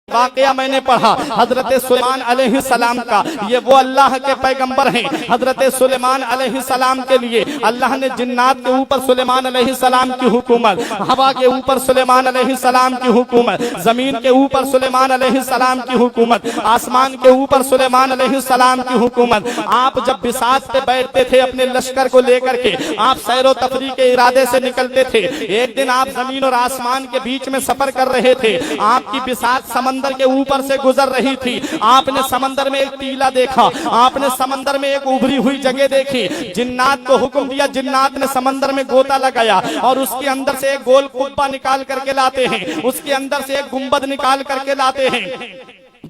वाकया मैंने पढ़ा हजरत सुलेमान अलैहिस्सलाम का। ये वो अल्लाह के पैगंबर हैं। हजरत सुलेमान अलैहिस्सलाम के लिए अल्लाह ने जिन्नात के ऊपर सुलेमान अलैहिस्सलाम की हुकूमत, हवा के ऊपर सुलेमान अलैहिस्सलाम की हुकूमत, जमीन के ऊपर सुलेमान अलैहिस्सलाम की हुकूमत, आसमान के ऊपर सुलेमान अलैहिस्सलाम की हुकूमत। आप जब बिसात पे बैठते थे अपने लश्कर को लेकर के, आप सैरो तफरी के इरादे से निकलते थे। एक दिन आप जमीन और आसमान के बीच में सफर कर रहे थे। आपकी बिसात समंदर के ऊपर से गुजर रही थी। आपने समंदर में एक टीला देखा, आपने समंदर में एक उभरी हुई जगह देखी। जिन्नात को हुक्म दिया, जिन्नात ने समंदर में गोता लगाया और उसके अंदर से एक गोल कुब्बा निकाल करके लाते हैं, उसके अंदर से एक गुंबद निकाल करके लाते हैं,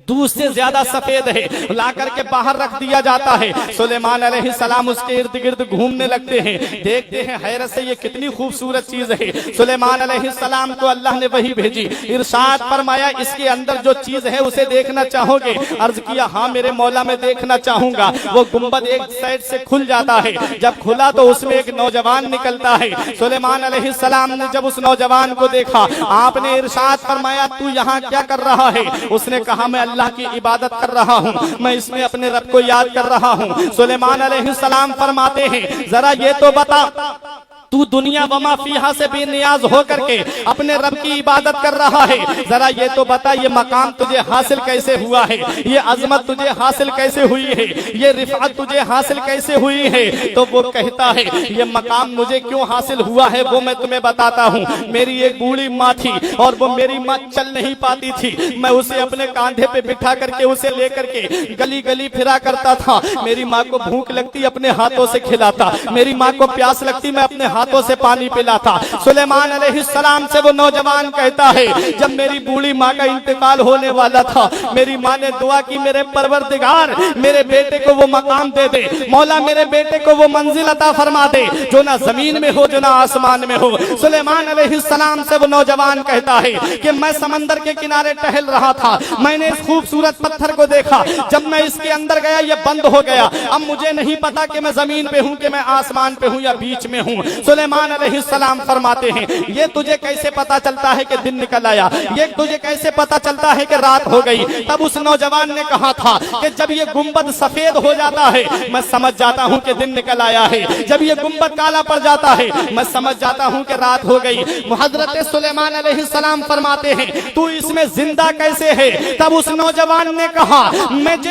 दूध से ज्यादा सफेद है, ला करके बाहर रख दिया जाता है। सुलेमान अलैहिस्सलाम उसके इर्द गिर्द घूमने लगते हैं, देखते हैं हैरत से ये कितनी खूबसूरत चीज है। सुलेमान अलैहिस्सलाम को अल्लाह ने वही भेजी, इरशाद फरमाया इसके अंदर जो चीज है उसे देखना चाहोगे? अर्ज किया हाँ मेरे मौला मैं देखना चाहूंगा। वो गुंबद एक साइड से खुल जाता है, जब खुला तो उसमें एक नौजवान निकलता है। सुलेमान अलैहिस्सलाम ने जब उस नौजवान को देखा, आपने इरशाद फरमाया तू यहाँ क्या कर रहा है? उसने कहा मैं अल्लाह की इबादत कर रहा हूँ, मैं इसमें अपने रब को याद कर रहा हूँ। सुलेमान अलैहिस्सलाम फरमाते हैं जरा ये तो बता, तू दुनिया वमा फीहा से बेनियाज होकर के अपने रब की इबादत कर रहा है, जरा ये तो बता ये मकाम तुझे हासिल कैसे हुआ है, ये अजमत तुझे हासिल कैसे हुई है, ये रिफात तुझे हासिल कैसे हुई है? तो वो कहता है ये मकाम मुझे क्यों हासिल हुआ है वो मैं तुम्हें बताता हूँ। मेरी एक बूढ़ी माँ थी और वो मेरी माँ चल नहीं पाती थी, मैं उसे अपने कांधे पे बिठा करके उसे लेकर के गली गली फिरा करता था। मेरी माँ को भूख लगती अपने हाथों से खिलाता, मेरी माँ को प्यास लगती मैं अपने हाथों से पानी पिलाता। सुलेमान अलैहिस्सलाम से वो नौजवान कहता है जब मेरी बूढ़ी माँ का इंतकाल होने वाला था, मेरी माँ ने दुआ की मेरे परवरदिगार मेरे बेटे को वो मकाम दे दे, मौला मेरे बेटे को वो मंजिल अता फरमा दे जो ना जमीन में हो जो ना आसमान में हो। सुलेमान अलैहिस्सलाम से वो नौजवान कहता है कि मैं समंदर के किनारे टहल रहा था, मैंने इस खूबसूरत पत्थर को देखा, जब मैं इसके अंदर गया ये बंद हो गया, अब मुझे नहीं पता कि मैं जमीन पे हूँ कि मैं आसमान पे हूँ या बीच में हूँ। सुलेमान अलैहिस्सलाम फरमाते हैं ये तुझे कैसे पता चलता है कि दिन निकल आया, ये तुझे कैसे पता चलता है कि रात हो गई? तब उस नौजवान ने कहा था कि जब ये गुंबद सफेद हो जाता है मैं समझ जाता हूँ कि दिन निकल आया है, जब ये गुंबद काला पड़ जाता है मैं समझ जाता हूँ कि रात हो गई। हजरत सुलेमान अलैहिस्सलाम फरमाते हैं तू इसमें जिंदा कैसे है? तब उस नौजवान ने कहा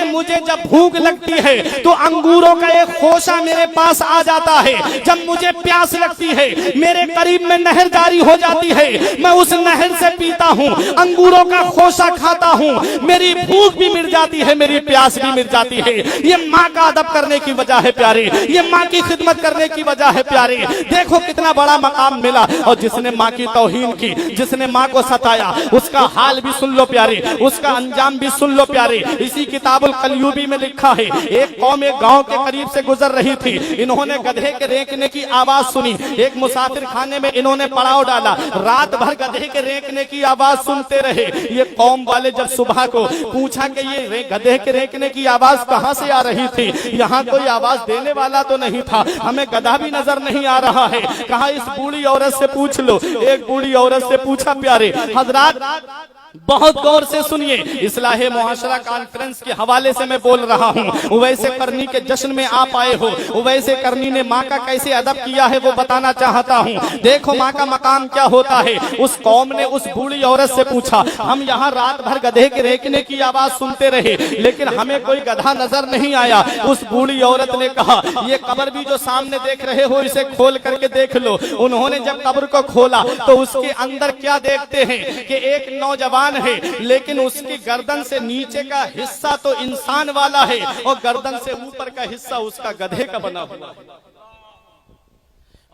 मुझे जब भूख लगती है तो अंगूरों का एक खोसा मेरे पास आ जाता है, जब मुझे प्यास लगती है मेरे करीब में नहर जारी हो जाती है, मैं उस नहर से पीता हूँ, अंगूरों का खोसा खाता हूँ, मेरी भूख भी मिट जाती है, मेरी प्यास भी मिट जाती है। ये माँ का अदब करने की वजह है प्यारे, ये माँ की खिदमत करने की वजह है प्यारे। देखो कितना बड़ा मकाम मिला, और जिसने माँ की तौहीन की, जिसने माँ को सताया उसका हाल भी सुन लो प्यारे, उसका अंजाम भी सुन लो प्यारे। इसी किताबुल कलयूबी में लिखा है एक कौम एक गांव के करीब से गुजर रही थी, इन्होंने गधे के रेंकने की आवाज सुनी, एक मुसाफिर खाने में इन्होंने पड़ाव डाला, रात भर गधे के रेंकने की आवाज सुनते रहे। ये कौम वाले जब सुबह को पूछा कि ये गधे के रेंकने की आवाज कहाँ से आ रही थी, यहाँ कोई आवाज देने वाला तो नहीं था, हमें गधा भी नजर नहीं आ रहा है। कहा इस बूढ़ी औरत से पूछ लो। एक बूढ़ी औरत से पूछा प्यारे हजरात बहुत गौर से सुनिए, इस्लाहे मुआशरा कॉन्फ्रेंस के हवाले से मैं बोल रहा हूँ। उवैसे करनी के जश्न में आप आए हो, उवैसे करनी ने माँ का कैसे अदब किया है वो बताना चाहता हूँ। देखो माँ का मकाम क्या होता है। उस कौम ने उस बूढ़ी औरत से पूछा हम यहाँ रात भर गधे के रेंकने की आवाज सुनते रहे लेकिन हमें कोई गधा नजर नहीं आया। उस बूढ़ी औरत ने कहा ये कब्र भी जो सामने देख रहे हो इसे खोल करके देख लो। उन्होंने जब कब्र को खोला तो उसके अंदर क्या देखते हैं कि एक नौजवान है, लेकिन उसकी गर्दन से नीचे का हिस्सा तो इंसान वाला है और गर्दन से ऊपर का हिस्सा उसका गधे का बना हुआ है।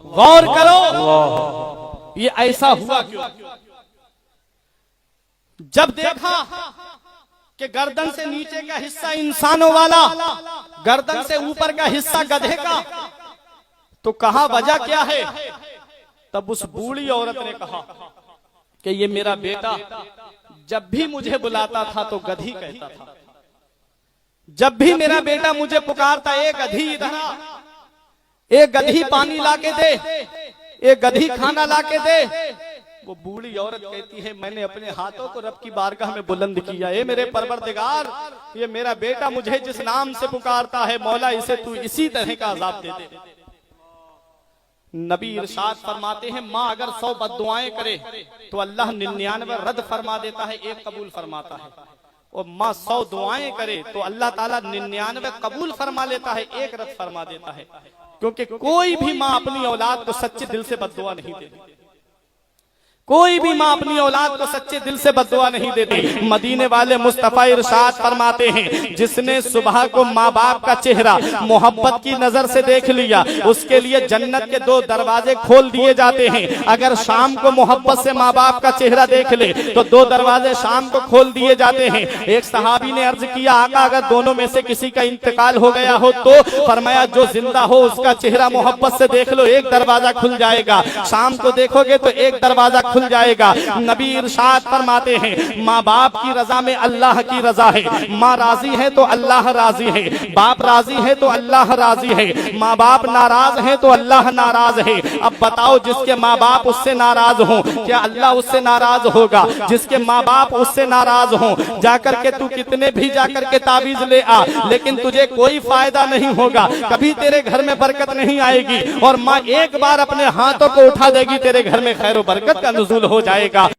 गौर करो ये ऐसा हुआ क्यों? जब देखा कि गर्दन से नीचे का हिस्सा इंसानों वाला, गर्दन से ऊपर का हिस्सा गधे का, तो कहा वजह क्या है? तब उस बूढ़ी औरत ने कहा कि ये मेरा बेटा जब भी मुझे बुलाता था तो गधी कहता था, जब भी मेरा बेटा मुझे पुकारता एक गधी इधर आ, एक गधी पानी लाके दे, एक गधी खाना लाके दे, वो बूढ़ी औरत कहती है मैंने अपने हाथों को रब की बारगाह में बुलंद किया, ए मेरे परवरदिगार, ये मेरा बेटा मुझे जिस नाम से पुकारता है मौला इसे तू इसी तरह का अजाब दे दे। नबी इरशाद फरमाते हैं माँ अगर 100 बद्दुआएं करे तो अल्लाह 99 रद्द फरमा देता है, एक कबूल फरमाता है। और माँ 100 दुआएं करे तो अल्लाह ताला 99 कबूल फरमा लेता है, एक रद्द फरमा देता है। क्योंकि कोई भी माँ अपनी औलाद को सच्चे दिल से बद्दुआ नहीं देती, कोई भी माँ अपनी औलाद को सच्चे दिल से बद्दुआ नहीं देती। मदीने वाले मुस्तफा इरशाद फरमाते हैं जिसने सुबह को माँ बाप का चेहरा मोहब्बत की नजर से देख लिया उसके लिए जन्नत के 2 दरवाजे खोल दिए जाते हैं। अगर शाम को मोहब्बत से माँ बाप का चेहरा देख ले तो 2 दरवाजे शाम को खोल दिए जाते हैं। एक सहाबी ने अर्ज किया आका अगर दोनों में से किसी का इंतकाल हो गया हो तो फरमाया जो जिंदा हो उसका चेहरा मोहब्बत से देख लो, एक दरवाजा खुल जाएगा, शाम को देखोगे तो एक दरवाजा खुल जाएगा। नबी इरशाद फरमाते हैं माँ बाप की रजा में अल्लाह की रजा है, माँ राजी है तो अल्लाह राजी है, बाप राजी है तो अल्लाह राजी है, माँ बाप नाराज है तो अल्लाह नाराज है। अब बताओ जिसके माँ बाप उससे नाराज हो क्या अल्लाह उससे नाराज होगा? जिसके माँ बाप उससे नाराज हो जाकर के तू कितने भी जाकर के ताबीज ले आ लेकिन तुझे कोई फायदा नहीं होगा, कभी तेरे घर में बरकत नहीं आएगी। और माँ एक बार अपने हाथों को उठा देगी तेरे घर में खैर बरकत का नुज़ूल हो जाएगा।